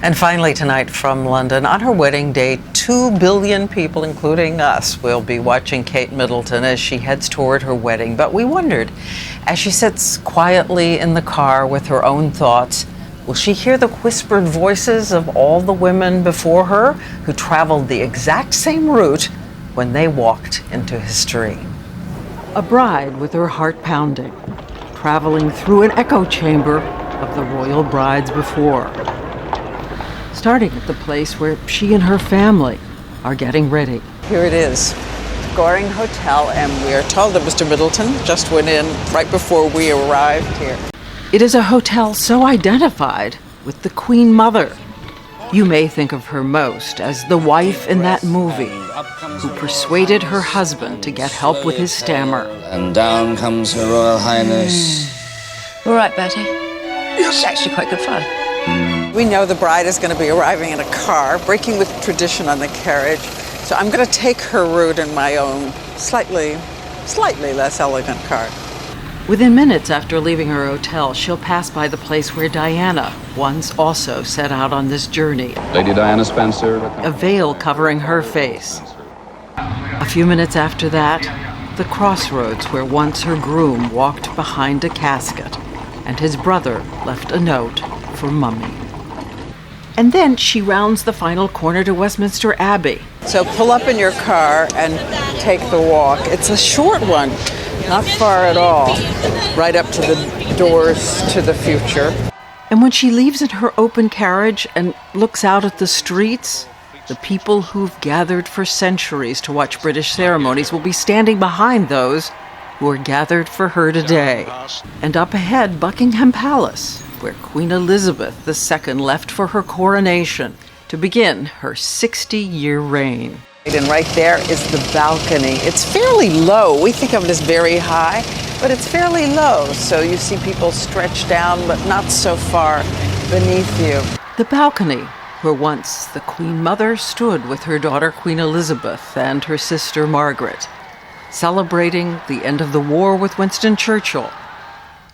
And finally tonight from London, on her wedding day, 2 billion people, including us, will be watching Kate Middleton as she heads toward her wedding. But we wondered, as she sits quietly in the car with her own thoughts, will she hear the whispered voices of all the women before her who traveled the exact same route when they walked into history? A bride with her heart pounding, traveling through an echo chamber of the royal brides before. Starting at the place where she and her family are getting ready. Here it is, Goring Hotel, and we are told that Mr. Middleton just went in right before we arrived here. It is a hotel so identified with the Queen Mother. You may think of her most as the wife in that movie who persuaded her husband to get help with his stammer. And down comes Her Royal Highness. All right, Bertie. It's actually quite good fun. We know the bride is going to be arriving in a car, breaking with tradition on the carriage. So I'm going to take her route in my own slightly less elegant car. Within minutes after leaving her hotel, she'll pass by the place where Diana once also set out on this journey. Lady Diana Spencer. A veil covering her face. A few minutes after that, the crossroads where once her groom walked behind a casket and his brother left a note for Mummy. And then she rounds the final corner to Westminster Abbey. So pull up in your car and take the walk. It's a short one, not far at all, right up to the doors to the future. And when she leaves in her open carriage and looks out at the streets, the people who've gathered for centuries to watch British ceremonies will be standing behind those who are gathered for her today. And up ahead, Buckingham Palace, where Queen Elizabeth II left for her coronation to begin her 60-year reign. And right there is the balcony. It's fairly low. We think of it as very high, but it's fairly low. So you see people stretched down, but not so far beneath you. The balcony, where once the Queen Mother stood with her daughter Queen Elizabeth and her sister Margaret, celebrating the end of the war with Winston Churchill.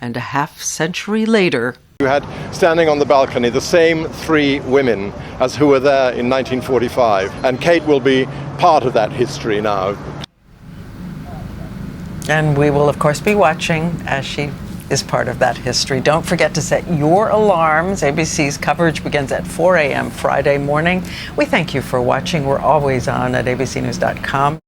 And a half-century later, you had standing on the balcony the same 3 women as who were there in 1945, and Kate will be part of that history now. And we will, of course, be watching as she is part of that history. Don't forget to set your alarms. ABC's coverage begins at 4 a.m. Friday morning. We thank you for watching. We're always on at abcnews.com.